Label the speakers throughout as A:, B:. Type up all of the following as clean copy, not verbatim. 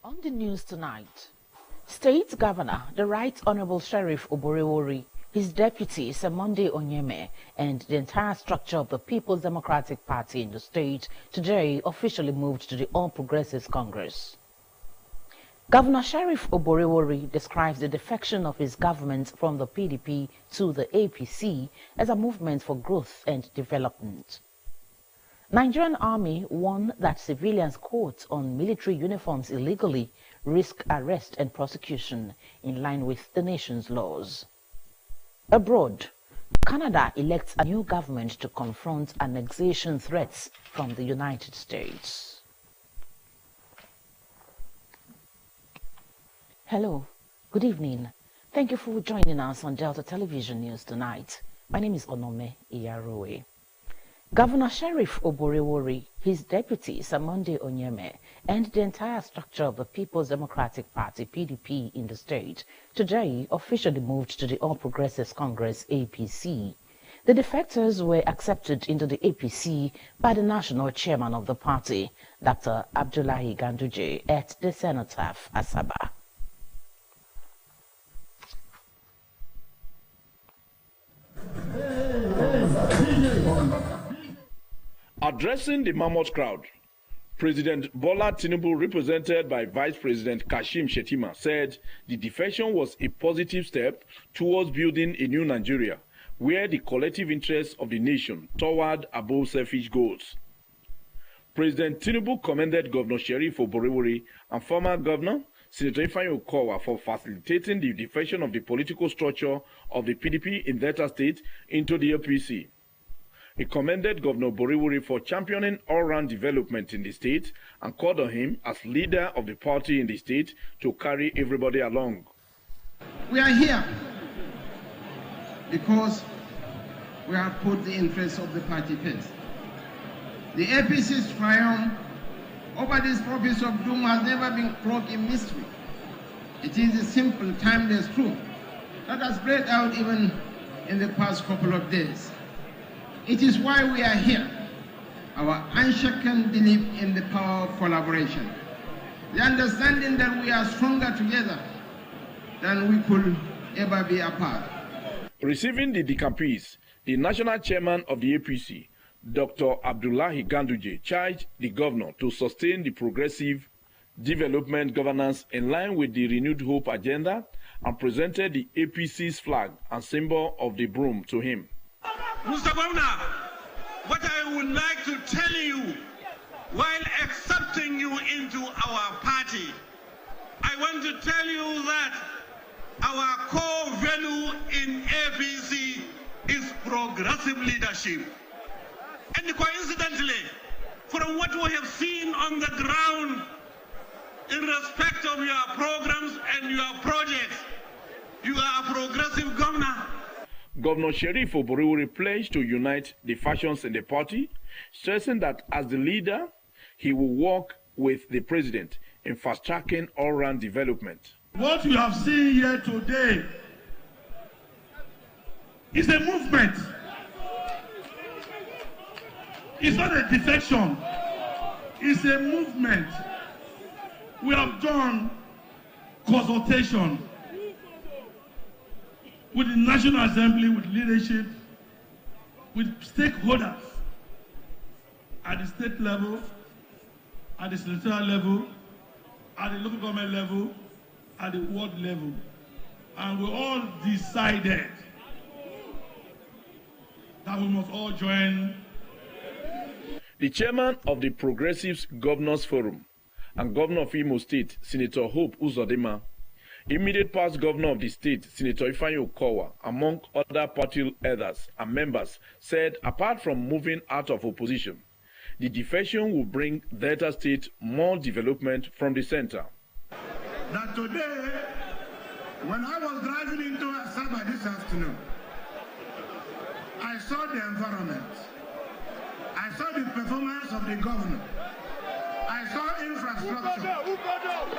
A: On the news tonight, State Governor, the Right Honorable Sheriff Oborevwori, his deputy, Monday Onyeme, and the entire structure of the People's Democratic Party in the state today officially moved to the All Progressives Congress. Governor Sheriff Oborevwori describes the defection of his government from the PDP to the APC as a movement for growth and development. Nigerian Army warned that civilians caught on military uniforms illegally risk arrest and prosecution in line with the nation's laws. Abroad, Canada elects a new government to confront annexation threats from the United States. Hello, good evening. Thank you for joining us on Delta Television News tonight. My name is Onome Iyaroe. Governor Sheriff Oborevwori, his deputy, Monday Onyeme, and the entire structure of the People's Democratic Party, PDP, in the state, today officially moved to the All Progressives Congress, APC. The defectors were accepted into the APC by the national chairman of the party, Dr. Abdullahi Ganduje, at the Cenotaph, Asaba.
B: Addressing the mammoth crowd, President Bola Tinubu, represented by Vice President Kashim Shettima, said the defection was a positive step towards building a new Nigeria, where the collective interests of the nation toward above selfish goals. President Tinubu commended Governor Sheriff Oborevwori and former Governor Senator Ifeanyi Okowa for facilitating the defection of the political structure of the PDP in Delta State into the APC. He commended Governor Oborevwori for championing all-round development in the state and called on him as leader of the party in the state to carry everybody along.
C: We are here because we have put the interests of the party first. The APC's triumph over this province of doom has never been cloaked in mystery. It is a simple, timeless truth that has played out even in the past couple of days. It is why we are here, our unshaken belief in the power of collaboration, the understanding that we are stronger together than we could ever be apart.
B: Receiving the decampees, the national chairman of the APC, Dr. Abdullahi Ganduje, charged the governor to sustain the progressive development governance in line with the renewed hope agenda and presented the APC's flag and symbol of the broom to him.
D: Mr. Governor, what I would like to tell you, while accepting you into our party, I want to tell you that our core value in APC is progressive leadership. And coincidentally, from what we have seen on the ground in respect of your programs and your projects, you are a progressive governor.
B: Governor Sheriff Oborevwori pledged to unite the factions in the party, stressing that as the leader, he will work with the president in fast-tracking all-round development.
E: What you have seen here today is a movement. It's not a defection. It's a movement. We have done consultation with the National Assembly, with leadership, with stakeholders at the state level, at the senatorial level, at the local government level, at the ward level. And we all decided that we must all join.
B: The chairman of the Progressives Governors Forum and Governor of Imo State, Senator Hope Uzodinma, immediate past governor of the state, Senator Ifeanyi Okowa, among other party elders and members, said apart from moving out of opposition, the defection will bring Delta State more development from the center.
F: That today, when I was driving into Asaba this afternoon, I saw the environment. I saw the performance of the governor. I saw infrastructure.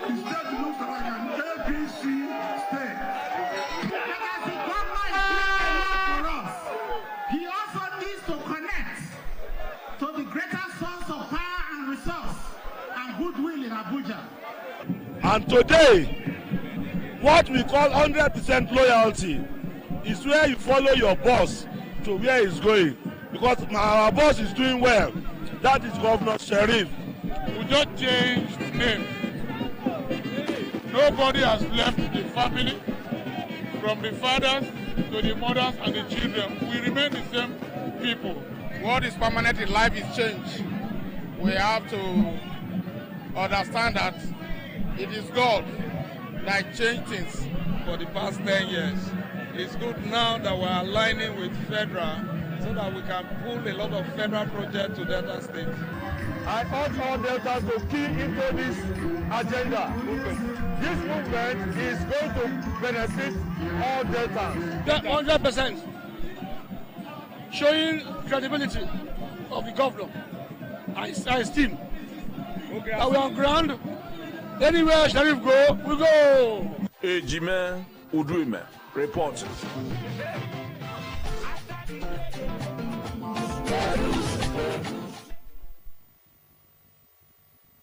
F: The state looks like an APC state. And as the governor is playing for us, he also needs to connect to the greater source of power and resource and goodwill in Abuja.
E: And today, what we call 100% loyalty is where you follow your boss to where he's going. Because our boss is doing well. That is Governor Sheriff.
G: We just changed name. Nobody has left the family, from the fathers to the mothers and the children. We remain the same people. What is permanent in life is change. We have to understand that it is God that changed things for the past 10 years. It's good now that we're aligning with federal so that we can pull a lot of federal projects to Delta State.
E: I urge all Deltas to key into this agenda movement. This movement is going to benefit all Deltas.
G: 100%. Showing credibility of the governor. I esteem. Okay, that we're on ground. Anywhere Sheriff go, we go.
B: Ejime Uduime reporting.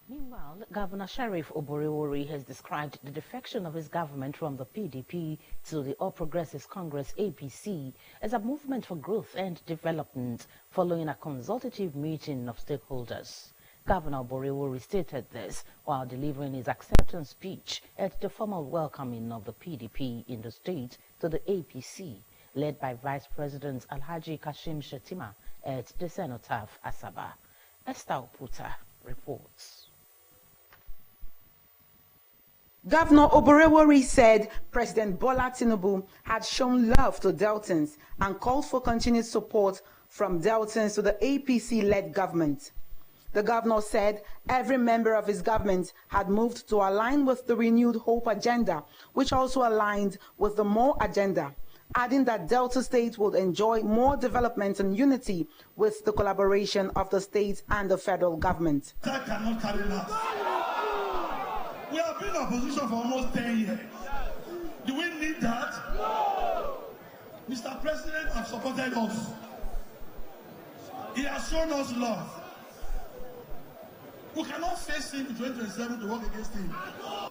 A: Meanwhile, Governor Sheriff Oborevwori has described the defection of his government from the PDP to the All Progressives Congress APC as a movement for growth and development following a consultative meeting of stakeholders. Governor Oborevwori stated this while delivering his acceptance speech at the formal welcoming of the PDP in the state to the APC, led by Vice President Alhaji Kashim Shettima at the Cenotaph, Asaba. Esther Oputa reports.
H: Governor Oborevwori said President Bola Tinubu had shown love to Deltans and called for continued support from Deltans to the APC-led government. The governor said every member of his government had moved to align with the renewed Hope agenda, which also aligned with the More agenda, adding that Delta State would enjoy more development and unity with the collaboration of the state and the federal government.
E: That cannot carry last. We have been in opposition for almost 10 years. Do we need that? No. Mr. President has supported us. He has shown us love. We cannot face him in 2027 to work against him.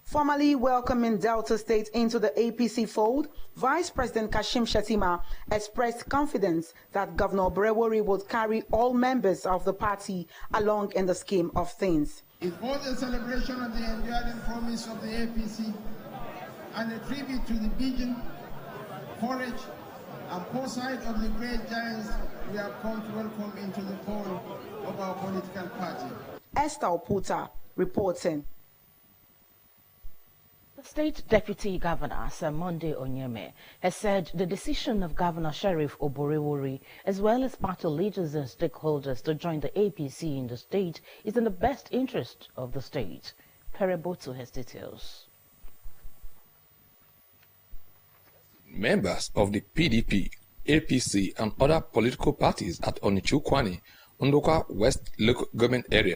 H: Formally welcoming Delta State into the APC fold, Vice President Kashim Shettima expressed confidence that Governor Oborevwori would carry all members of the party along in the scheme of things.
C: It's both a celebration of the enduring promise of the APC and a tribute to the vision, courage, and foresight of the great giants we have come to welcome into the fold of our political party.
H: Esther Oputa reporting.
A: The State Deputy Governor, Sir Monday Onyeme, has said the decision of Governor Sheriff Oborevwori, as well as party leaders and stakeholders to join the APC in the state, is in the best interest of the state. Perebotu has details.
I: Members of the PDP, APC, and other political parties at Onichukwani, Ndokwa West local government area,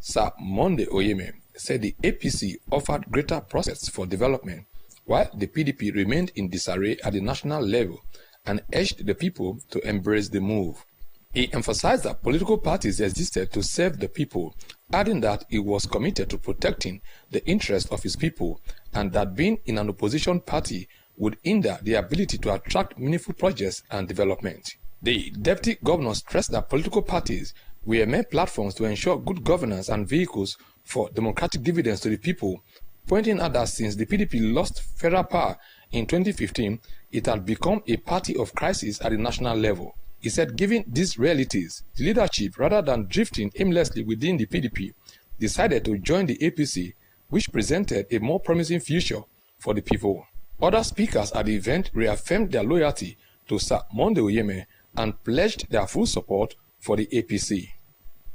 I: Sir Monday Onyeme, said the APC offered greater prospects for development, while the PDP remained in disarray at the national level and urged the people to embrace the move. He emphasized that political parties existed to serve the people, adding that he was committed to protecting the interests of his people and that being in an opposition party would hinder the ability to attract meaningful projects and development. The deputy governor stressed that political parties were mere platforms to ensure good governance and vehicles for democratic dividends to the people, pointing out that since the PDP lost federal power in 2015, it had become a party of crisis at the national level. He said, given these realities, the leadership, rather than drifting aimlessly within the PDP, decided to join the APC, which presented a more promising future for the people. Other speakers at the event reaffirmed their loyalty to Sir Monday Onyeme and pledged their full support for the APC.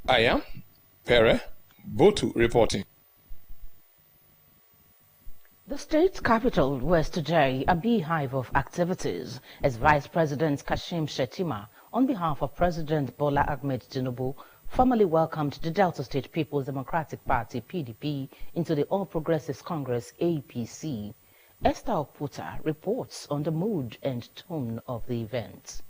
I: I am Perebotu reporting.
A: The state capital was today a beehive of activities as Vice President Kashim Shettima, on behalf of President Bola Ahmed Tinubu, formally welcomed the Delta State People's Democratic Party PDP into the All Progressives Congress APC. Esther Oputa reports on the mood and tone of the event.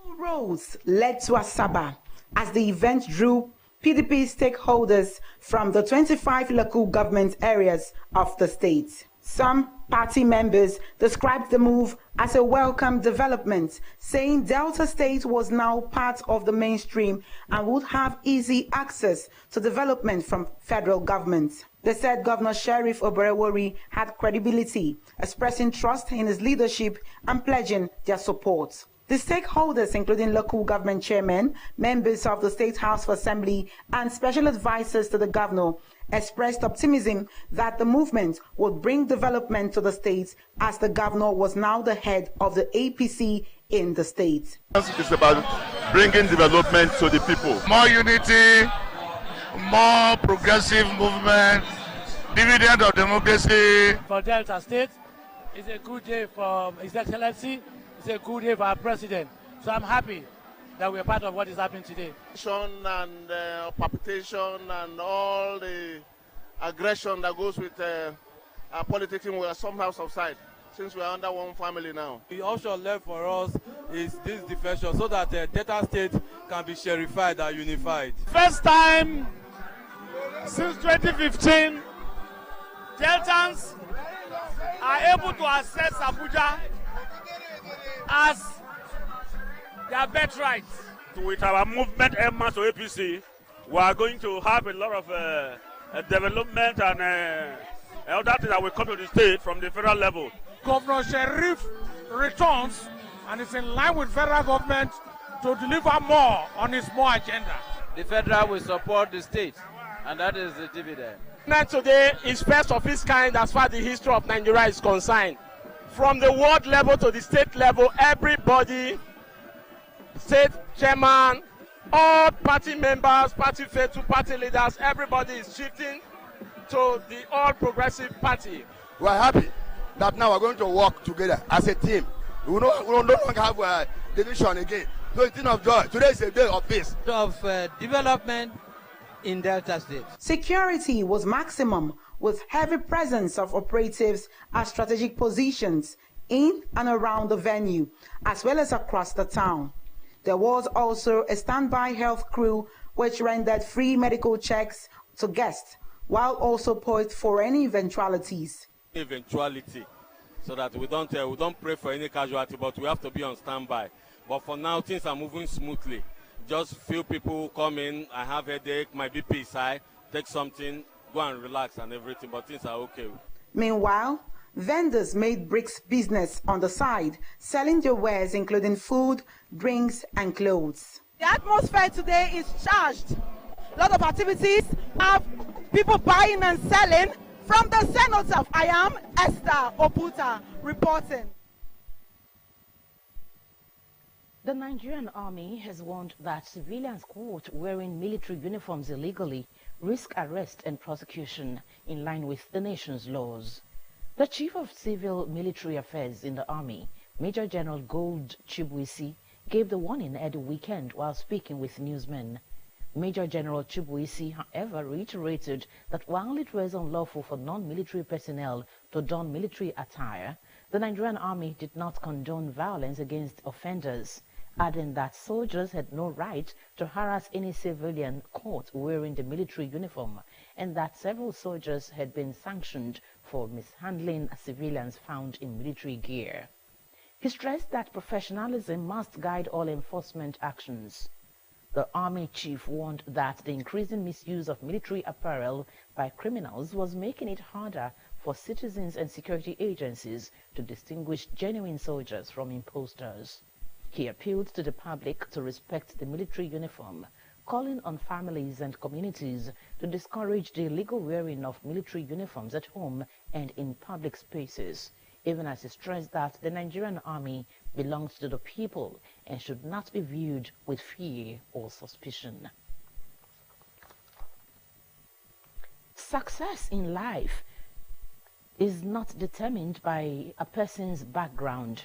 H: All roads led to Asaba as the event drew PDP stakeholders from the 25 local government areas of the state. Some party members described the move as a welcome development, saying Delta State was now part of the mainstream and would have easy access to development from federal government. They said Governor Sheriff Oborevwori had credibility, expressing trust in his leadership and pledging their support. The stakeholders, including local government chairmen, members of the State House of Assembly, and special advisors to the governor, expressed optimism that the movement would bring development to the state, as the governor was now the head of the APC in the state.
J: It's about bringing development to the people.
G: More unity, more progressive movement, dividend of democracy.
K: For Delta State, it's a good day for His Excellency. It's a good day for our president. So I'm happy that we're part of what is happening today.
J: And palpitation and all the aggression that goes with our politics will somehow subside, since we're under one family now.
L: The option left for us is this defection, so that Delta State can be sherified and unified.
K: First time since 2015, Deltans are able to access Abuja as their birthright.
M: With our movement Emma to APC, we are going to have a lot of development and other things that will come to the state from the federal level.
K: Governor Sheriff returns and is in line with federal government to deliver more on his more agenda.
L: The federal will support the state, and that is the dividend.
K: Today is first of its kind as far as the history of Nigeria is concerned. From the ward level to the state level, everybody, state chairman, all party members, party faithful, party leaders, everybody is shifting to the All Progressive Party.
J: We are happy that now we're going to work together as a team. We no longer have a division again. So it's a thing of joy. Today is a day of peace.
L: Of development in Delta State.
H: Security was maximum, with heavy presence of operatives at strategic positions in and around the venue, as well as across the town. There was also a standby health crew which rendered free medical checks to guests, while also poised for any eventualities.
L: So that we don't pray for any casualty, but we have to be on standby. But for now, things are moving smoothly. Just few people come in, I have a headache, my BP is high, take something, go and relax and everything, but things are okay.
H: Meanwhile, vendors made bricks business on the side, selling their wares including food, drinks and clothes.
N: The atmosphere today is charged. A lot of activities, have people buying and selling. From the cenotaph, I am Esther Oputa reporting.
A: The Nigerian Army has warned that civilians caught wearing military uniforms illegally risk arrest and prosecution in line with the nation's laws. The Chief of Civil Military Affairs in the Army, Major General Gold Chibuisi, gave the warning at the weekend while speaking with newsmen. Major General Chibuisi, however, reiterated that while it was unlawful for non-military personnel to don military attire, the Nigerian Army did not condone violence against offenders, adding that soldiers had no right to harass any civilian caught wearing the military uniform, and that several soldiers had been sanctioned for mishandling civilians found in military gear. He stressed that professionalism must guide all enforcement actions. The Army chief warned that the increasing misuse of military apparel by criminals was making it harder for citizens and security agencies to distinguish genuine soldiers from imposters. He appealed to the public to respect the military uniform, calling on families and communities to discourage the illegal wearing of military uniforms at home and in public spaces, even as he stressed that the Nigerian Army belongs to the people and should not be viewed with fear or suspicion. Success in life is not determined by a person's background.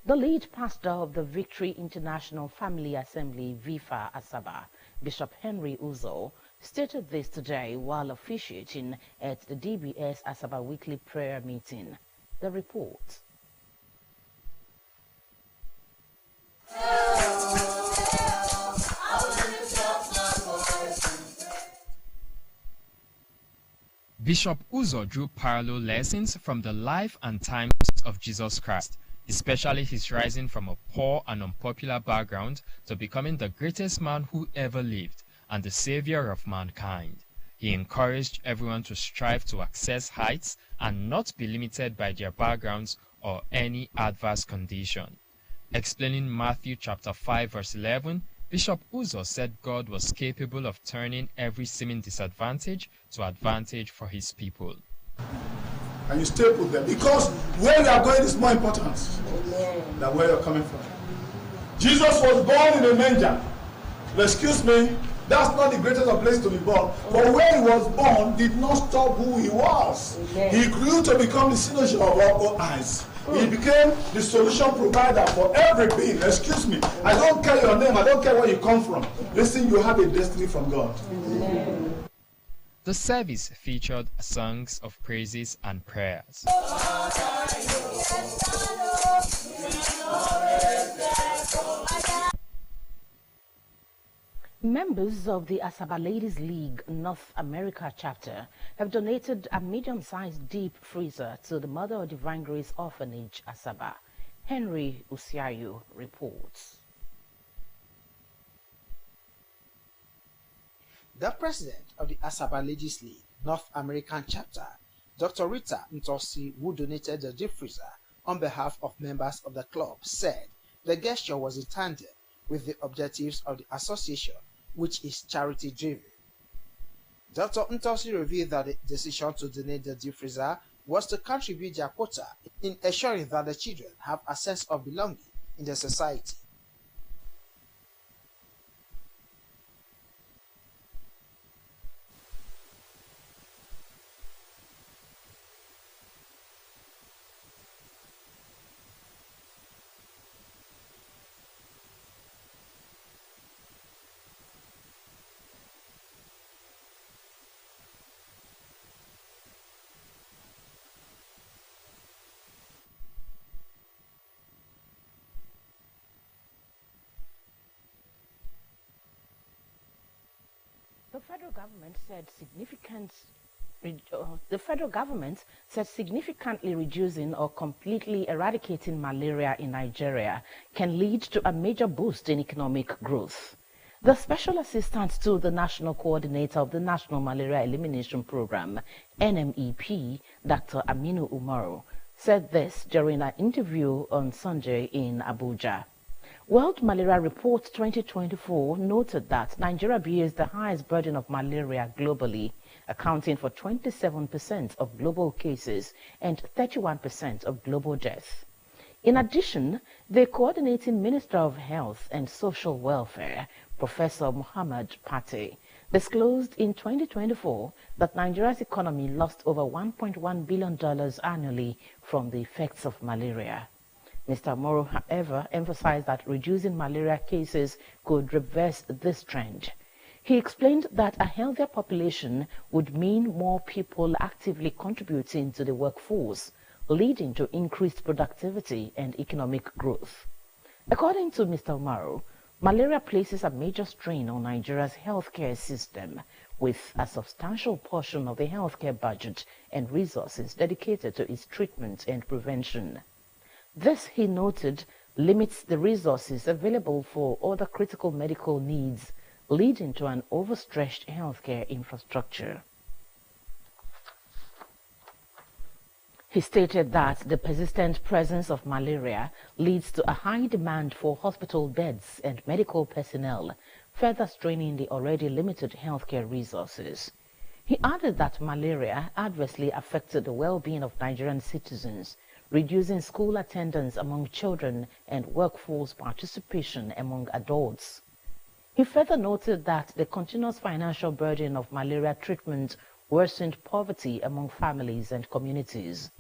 A: The lead pastor of the Victory International Family Assembly, VIFA Asaba, Bishop Henry Uzo, stated this today while officiating at the DBS Asaba weekly prayer meeting. The report.
O: Bishop Uzo drew parallel lessons from the life and times of Jesus Christ, especially his rising from a poor and unpopular background to becoming the greatest man who ever lived and the savior of mankind. He encouraged everyone to strive to access heights and not be limited by their backgrounds or any adverse condition. Explaining Matthew chapter 5 verse 11, Bishop Uzo said God was capable of turning every seeming disadvantage to advantage for his people.
P: And you stay with them, because where you are going is more important than where you're coming from. Jesus was born in a manger. Excuse me, that's not the greatest of places to be born. But where he was born did not stop who he was. He grew to become the signature of all eyes. He became the solution provider for every being. Excuse me, I don't care your name, I don't care where you come from. Listen, you have a destiny from God.
O: The service featured songs of praises and prayers.
A: Members of the Asaba Ladies League North America chapter have donated a medium-sized deep freezer to the Mother of Divine Grace Orphanage, Asaba. Henry Usiayu reports.
Q: The president of the Asaba Ladies League North American chapter, Dr. Rita Ntosi, who donated the deep freezer on behalf of members of the club, said the gesture was in tandem with the objectives of the association, which is charity-driven. Dr. Ntosi revealed that the decision to donate the deep freezer was to contribute their quota in ensuring that the children have a sense of belonging in the society.
A: The federal government said significantly reducing or completely eradicating malaria in Nigeria can lead to a major boost in economic growth. The Special Assistant to the National Coordinator of the National Malaria Elimination Program, NMEP, Dr. Aminu Umaru, said this during an interview on Sunday in Abuja. World Malaria Report 2024 noted that Nigeria bears the highest burden of malaria globally, accounting for 27% of global cases and 31% of global deaths. In addition, the Coordinating Minister of Health and Social Welfare, Professor Muhammad Pate, disclosed in 2024 that Nigeria's economy lost over $1.1 billion annually from the effects of malaria. Mr. Moro, however, emphasized that reducing malaria cases could reverse this trend. He explained that a healthier population would mean more people actively contributing to the workforce, leading to increased productivity and economic growth. According to Mr. Moro, malaria places a major strain on Nigeria's healthcare system, with a substantial portion of the healthcare budget and resources dedicated to its treatment and prevention. This, he noted, limits the resources available for other critical medical needs, leading to an overstretched healthcare infrastructure. He stated that the persistent presence of malaria leads to a high demand for hospital beds and medical personnel, further straining the already limited healthcare resources. He added that malaria adversely affected the well-being of Nigerian citizens, reducing school attendance among children and workforce participation among adults. He further noted that the continuous financial burden of malaria treatment worsened poverty among families and communities.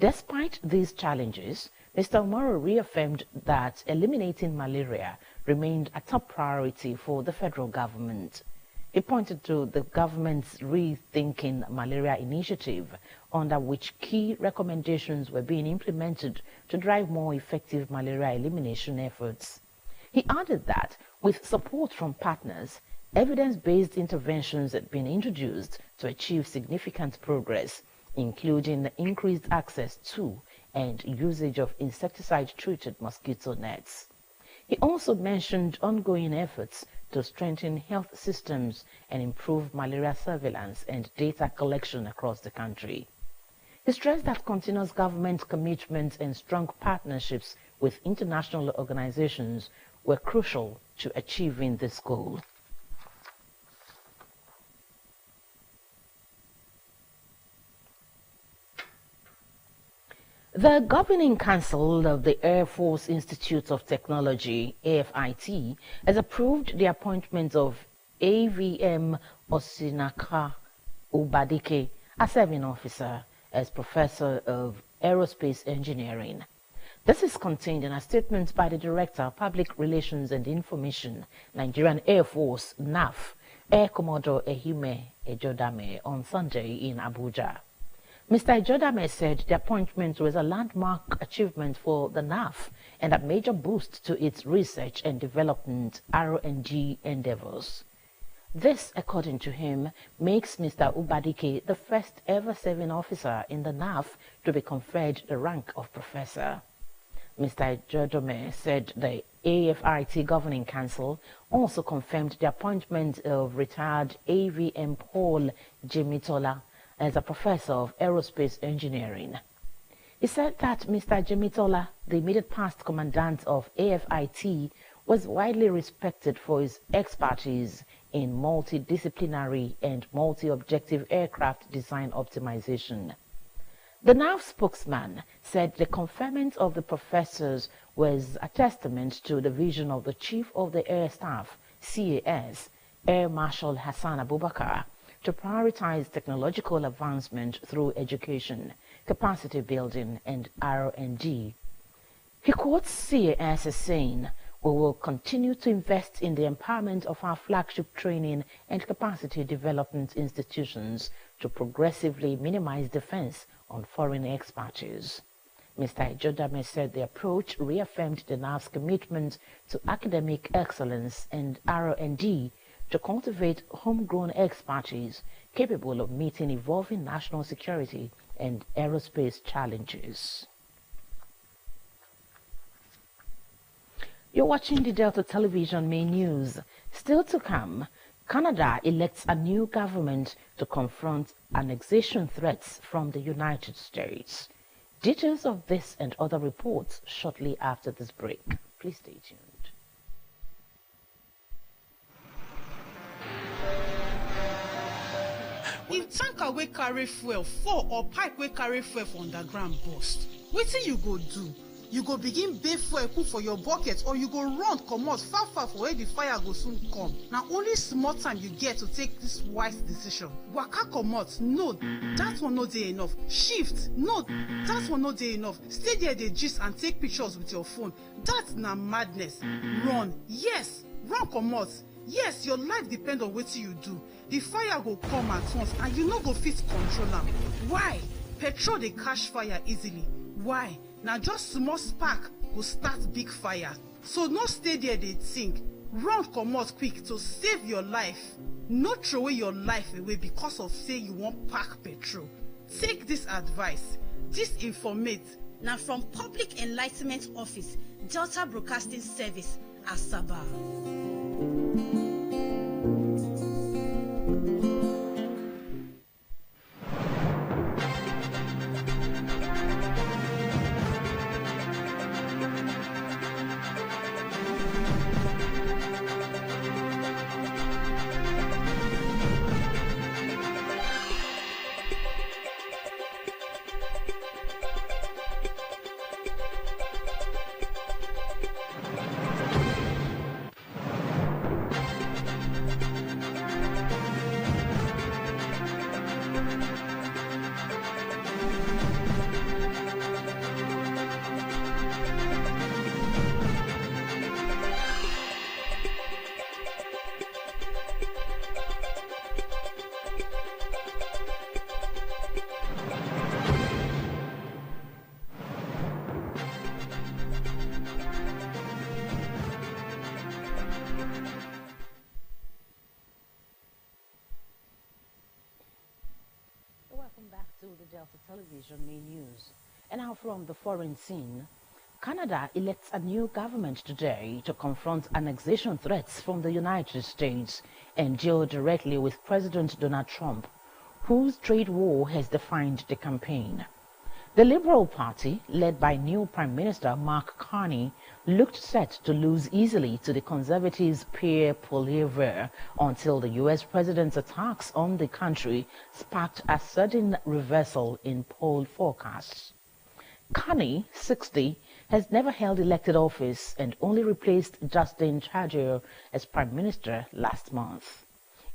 A: Despite these challenges, Mr. Umaru reaffirmed that eliminating malaria remained a top priority for the federal government. He pointed to the government's Rethinking Malaria initiative, under which key recommendations were being implemented to drive more effective malaria elimination efforts. He added that, with support from partners, evidence-based interventions had been introduced to achieve significant progress, including increased access to and usage of insecticide-treated mosquito nets. He also mentioned ongoing efforts to strengthen health systems and improve malaria surveillance and data collection across the country. He stressed that continuous government commitment and strong partnerships with international organizations were crucial to achieving this goal. The Governing Council of the Air Force Institute of Technology, AFIT, has approved the appointment of AVM Osinaka Ubadike, a serving officer, as Professor of Aerospace Engineering. This is contained in a statement by the Director of Public Relations and Information, Nigerian Air Force, NAF, Air Commodore Ehime Ejodame, on Sunday in Abuja. Mr. Ejodame said the appointment was a landmark achievement for the NAF and a major boost to its research and development R&D endeavors. This, according to him, makes Mr. Ubadike the first ever serving officer in the NAF to be conferred the rank of professor. Mr. Ejodame said the AFIT Governing Council also confirmed the appointment of retired AVM Paul Jemitola as a professor of aerospace engineering. He said that Mr. Jemitola, the immediate past commandant of AFIT, was widely respected for his expertise in multidisciplinary and multi-objective aircraft design optimization. The NAF spokesman said the conferment of the professors was a testament to the vision of the Chief of the Air Staff, CAS, Air Marshal Hassan Abubakar, to prioritize technological advancement through education, capacity building, and R&D. He quotes CAS as saying, "We will continue to invest in the empowerment of our flagship training and capacity development institutions to progressively minimize defense on foreign expertise." Mr. Ejodame said the approach reaffirmed the NAF's commitment to academic excellence and R&D to cultivate homegrown expertise capable of meeting evolving national security and aerospace challenges. You're watching the Delta Television main news. Still to come, Canada elects a new government to confront annexation threats from the United States. Details of this and other reports shortly after this break. Please stay tuned.
R: If tanker wey carry fuel fall or pipe wey carry fuel for underground burst, wetin you go do? You go begin bail fuel put for your bucket, or you go run comot far for where the fire go soon come. Na only small time you get to take this wise decision. Waka comot, no, that one no dey enough. Shift, no, that one no dey enough. Stay there dey gist and take pictures with your phone. That na madness. Run, yes, run comot. Yes, your life depend on wetin you do. The fire go come at once and you no go fit control am. Why? Petrol dey catch fire easily. Why? Na just small spark go start big fire. So no stay there dey think. Run comot quick to save your life. No throw away your life away because of say you wan pack petrol. Take this advice. This informate
S: na from Public Enlightenment Office, Delta Broadcasting Service, Asaba.
A: to the Delta Television main news. And now from the foreign scene, Canada elects a new government today to confront annexation threats from the United States and deal directly with President Donald Trump, whose trade war has defined the campaign. The Liberal Party, led by new Prime Minister Mark Carney, looked set to lose easily to the Conservatives' Pierre Poilievre until the U.S. president's attacks on the country sparked a sudden reversal in poll forecasts. Carney, 60, has never held elected office and only replaced Justin Trudeau as Prime Minister last month.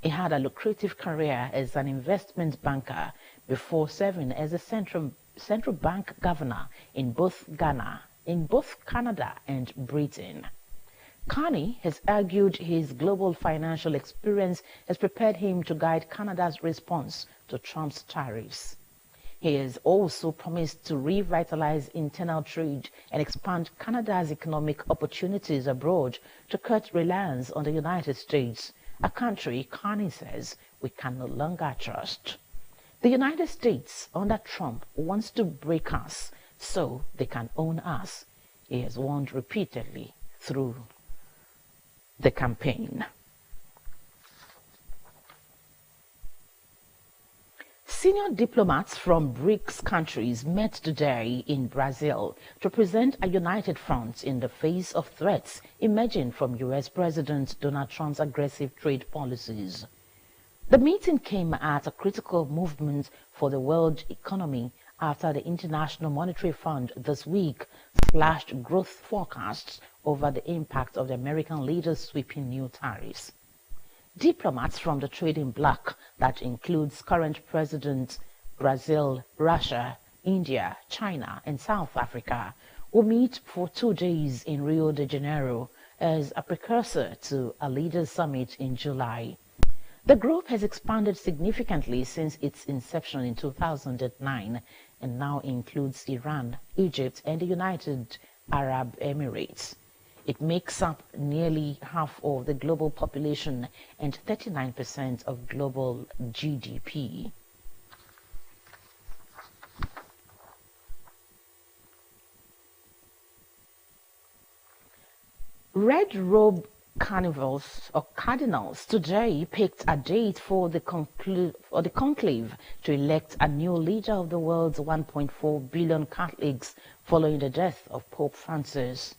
A: He had a lucrative career as an investment banker before serving as a central bank governor in both Canada and Britain. Carney has argued his global financial experience has prepared him to guide Canada's response to Trump's tariffs. He has also promised to revitalize internal trade and expand Canada's economic opportunities abroad to cut reliance on the United States, a country Carney says we can no longer trust. The United States, under Trump, wants to break us so they can own us, he has warned repeatedly through the campaign. Senior diplomats from BRICS countries met today in Brazil to present a united front in the face of threats emerging from U.S. President Donald Trump's aggressive trade policies. The meeting came at a critical movement for the world economy after the International Monetary Fund this week slashed growth forecasts over the impact of the American leaders' sweeping new tariffs. Diplomats from the trading bloc that includes current presidents Brazil, Russia, India, China, and South Africa will meet for 2 days in Rio de Janeiro as a precursor to a leaders' summit in July. The group has expanded significantly since its inception in 2009 and now includes Iran, Egypt, and the United Arab Emirates. It makes up nearly half of the global population and 39% of global GDP. Red Robe Carnivals or Cardinals today picked a date for the conclave to elect a new leader of the world's 1.4 billion Catholics following the death of Pope Francis.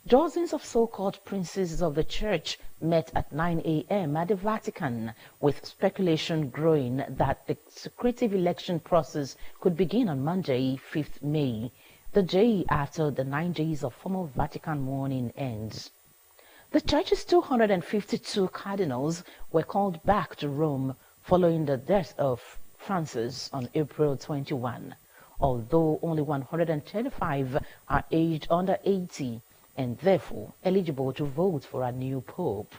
A: Dozens of so-called princes of the church met at 9 a.m. at the Vatican, with speculation growing that the secretive election process could begin on Monday, 5th May, the day after the 9 days of formal Vatican mourning ends. The church's 252 cardinals were called back to Rome following the death of Francis on April 21, although only 135 are aged under 80 and therefore eligible to vote for a new pope.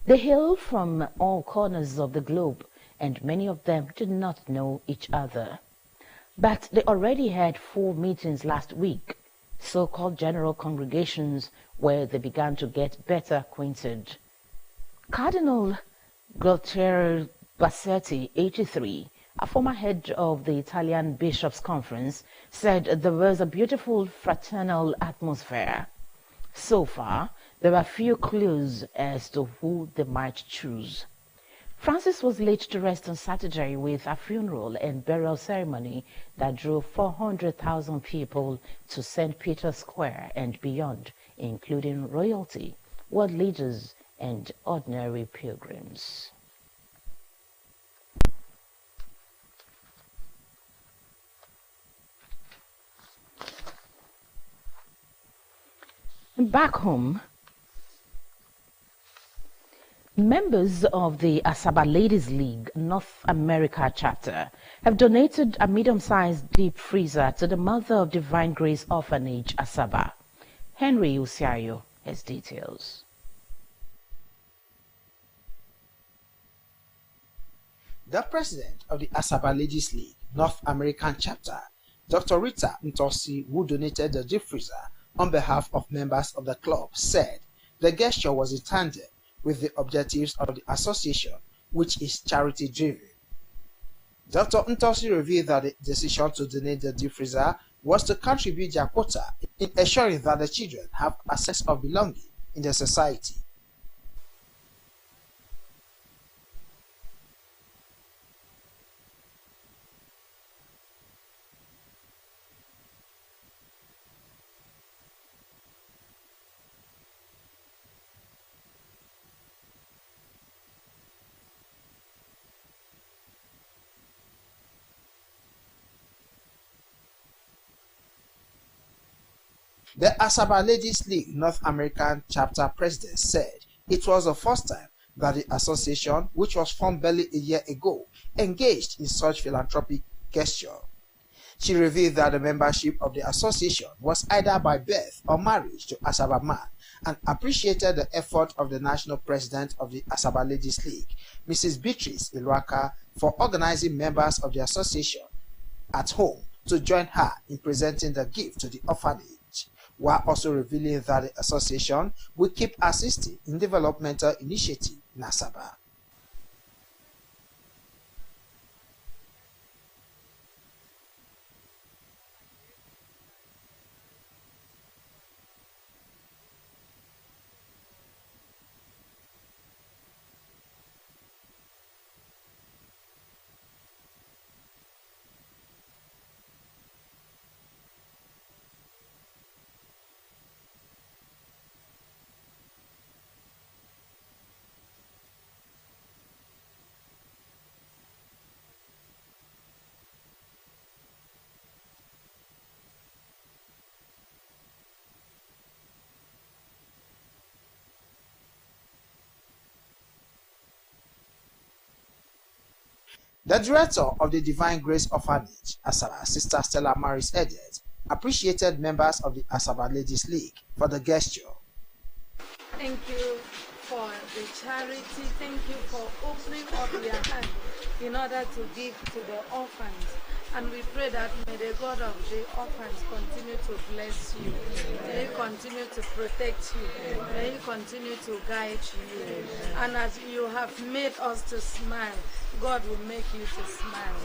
A: They hail from all corners of the globe, and many of them did not know each other. But they already had 4 meetings last week, so-called general congregations, where they began to get better acquainted. Cardinal Gualtiero Bassetti, 83, a former head of the Italian Bishops' Conference, said there was a beautiful fraternal atmosphere. So far, there are few clues as to who they might choose. Francis was laid to rest on Saturday with a funeral and burial ceremony that drew 400,000 people to St. Peter's Square and beyond, including royalty, world leaders, and ordinary pilgrims. Back home, members of the Asaba Ladies League North America chapter have donated a medium-sized deep freezer to the Mother of Divine Grace Orphanage, Asaba. Henry Usiayo has details.
Q: The president of the Asaba Ladies League North American chapter, Dr. Rita Ntosi, who donated the deep freezer on behalf of members of the club, said the gesture was in tandem with the objectives of the association, which is charity-driven. Dr. Ntosi revealed that the decision to donate the deep freezer was to contribute their quota in ensuring that the children have a sense of belonging in the society. The Asaba Ladies League North American chapter president said it was the first time that the association, which was formed barely a year ago, engaged in such philanthropic gesture. She revealed that the membership of the association was either by birth or marriage to Asaba man, and appreciated the effort of the national president of the Asaba Ladies League, Mrs. Beatrice Iluaka, for organizing members of the association at home to join her in presenting the gift to the orphanage, while also revealing that the association will keep assisting in developmental initiatives in Asaba. The director of the Divine Grace Orphanage, Asaba, Sister Stella Maris Edet, appreciated members of the Asaba Ladies League for the gesture.
T: Thank you for the charity. Thank you for opening up your hand in order to give to the orphans. And we pray that may the God of the orphans continue to bless you. May He continue to protect you. May He continue to guide you. And as you have made us to smile, God will make you to smile.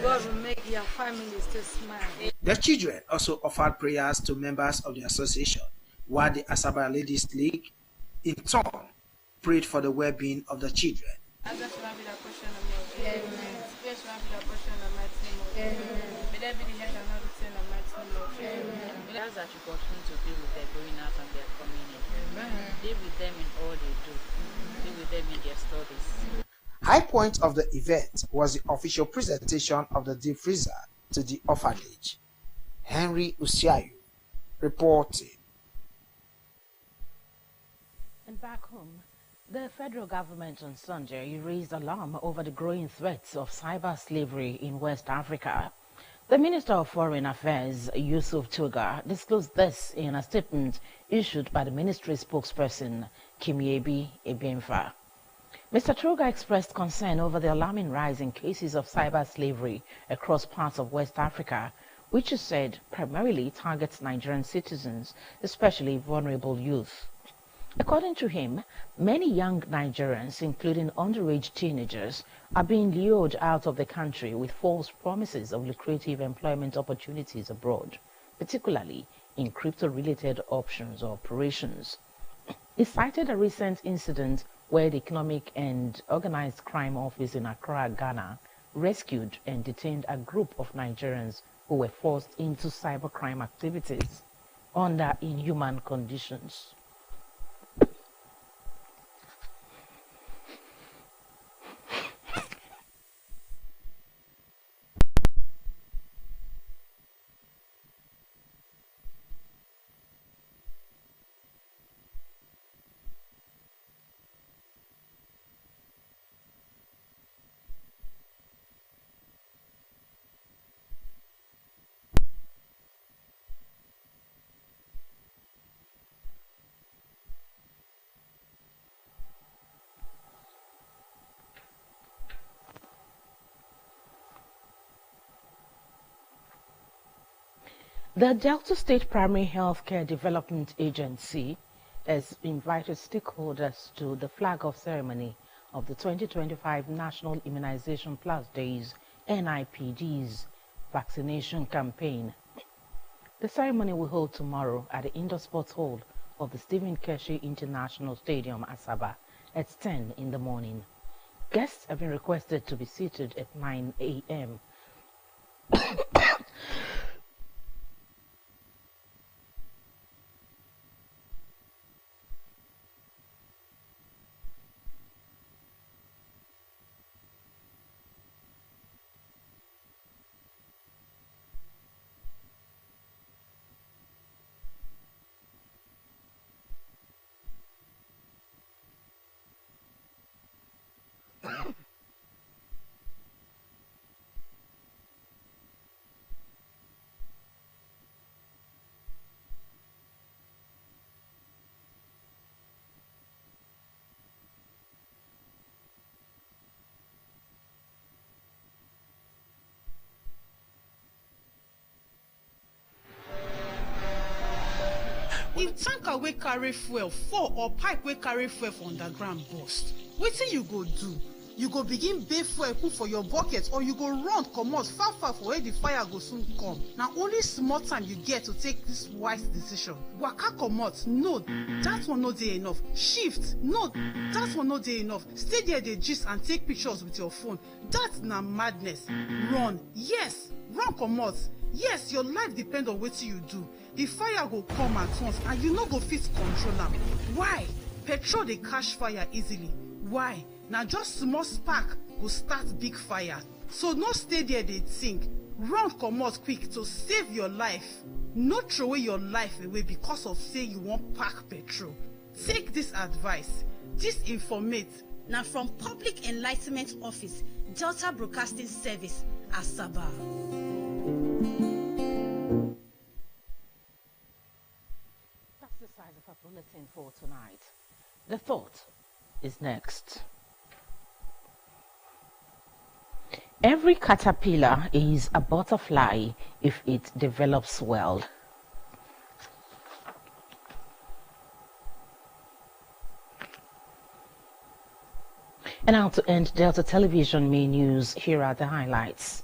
T: God will make your families to smile.
Q: The children also offered prayers to members of the association, while the Asaba Ladies League, in turn, prayed for the well-being of the children.
A: We ask that you continue to be with their going out and their coming in. Be with them in all they do. Be with them in their studies.
Q: High point of the event was the official presentation of the deep freezer to the orphanage. Henry Usiayu reporting.
A: And back home, the federal government on Sunday raised alarm over the growing threats of cyber slavery in West Africa. The Minister of Foreign Affairs, Yusuf Tuga, disclosed this in a statement issued by the ministry spokesperson, Kimiebi Ebiemfa. Mr. Tuga expressed concern over the alarming rise in cases of cyber slavery across parts of West Africa, which he said primarily targets Nigerian citizens, especially vulnerable youth. According to him, many young Nigerians, including underage teenagers, are being lured out of the country with false promises of lucrative employment opportunities abroad, particularly in crypto-related options or operations. He cited a recent incident where the Economic and Organized Crime Office in Accra, Ghana, rescued and detained a group of Nigerians who were forced into cybercrime activities under inhuman conditions. The Delta State Primary Healthcare Development Agency has invited stakeholders to the flag-off ceremony of the 2025 National Immunization Plus Days NIPD's vaccination campaign. The ceremony will hold tomorrow at the Indoor Sports Hall of the Stephen Keshi International Stadium, Asaba, at 10 in the morning. Guests have been requested to be seated at 9 a.m.
R: If tanker wey carry fuel fall or pipe wey carry fuel for underground burst, wetin you go do? You go begin bae fuel put for your bucket, or you go run comot far for where the fire go soon come. Na only small time you get to take this wise decision. Waka comot, no, that one no dey enough. Shift, no, that one no dey enough. Stay there dey gist and take pictures with your phone. That na madness. Run, yes, run comot. Yes, your life depend on wetin you do. The fire go come at once and you no go fit control am. Why? Petrol dey catch fire easily. Why? Na just small spark go start big fire. So no stay there dey think. Run comot quick to save your life. No throway your life away because of say you wan pack petrol. Take this advice. This informate
S: na from Public Enlightenment Office, Delta Broadcasting Service, Asaba.
A: That's the size of our bulletin for tonight. The thought is next. Every caterpillar is a butterfly if it develops well. And now to end Delta Television main news, here are the highlights.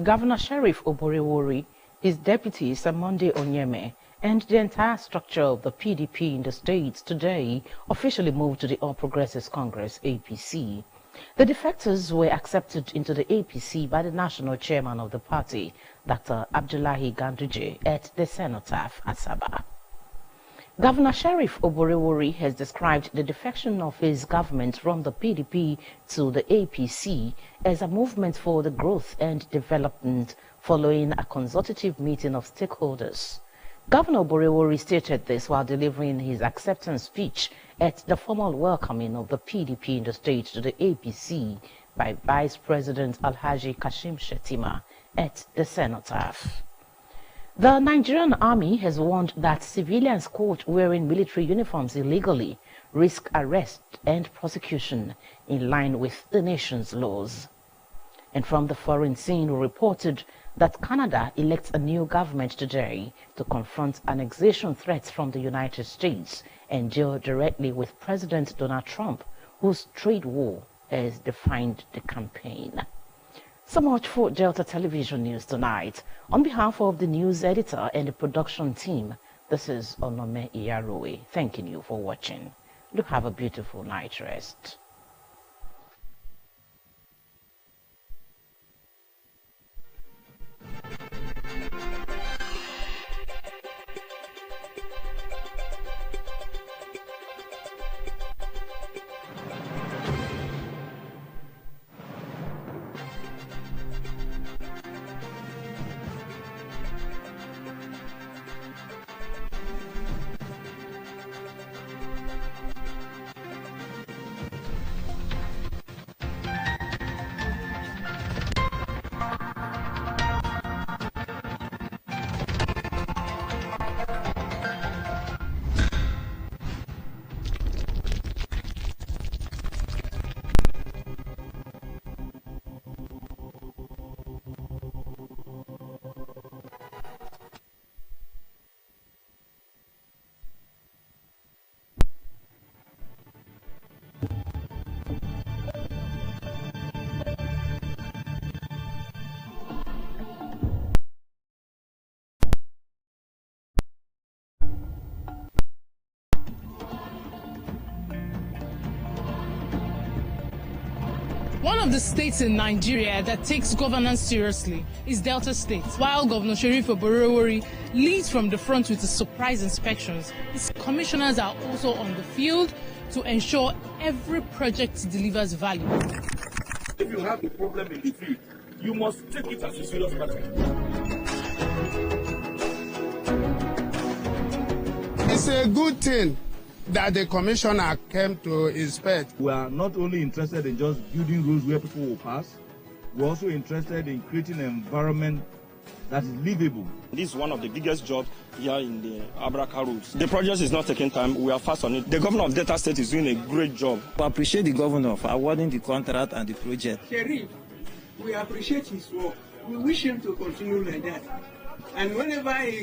A: Governor Sheriff Oborewori, his deputy Monday Onyeme, and the entire structure of the PDP in the states today officially moved to the All Progressives Congress, APC. The defectors were accepted into the APC by the national chairman of the party, Dr. Abdullahi Ganduje, at the cenotaph at Asaba. Governor Sheriff Oborewori has described the defection of his government from the PDP to the APC as a movement for the growth and development following a consultative meeting of stakeholders. Governor Oborewori stated this while delivering his acceptance speech at the formal welcoming of the PDP in the state to the APC by Vice President Alhaji Kashim Shettima at the cenotaph. The Nigerian Army has warned that civilians caught wearing military uniforms illegally risk arrest and prosecution in line with the nation's laws. And from the foreign scene, we reported that Canada elects a new government today to confront annexation threats from the United States and deal directly with President Donald Trump, whose trade war has defined the campaign. So much for Delta Television News tonight. On behalf of the news editor and the production team, this is Onome Iyarowe, thanking you for watching. Do have a beautiful night rest.
R: One of the states in Nigeria that takes governance seriously is Delta State. While Governor Sheriff Oborevwori leads from the front with his surprise inspections, his commissioners are also on the field to ensure every project delivers value.
U: If you have a problem in the field, you must take it as a serious matter.
V: It's a good thing that the commissioner came to inspect.
U: We are not only interested in just building roads where people will pass, we're also interested in creating an environment that is livable.
W: This is one of the biggest jobs here in the Abraka roads. The project is not taking time. We are fast on it. The governor of Delta State is doing a great job.
X: We appreciate the governor for awarding the contract and the project.
Y: Sheriff, we appreciate his work. We wish him to continue like that. And whenever he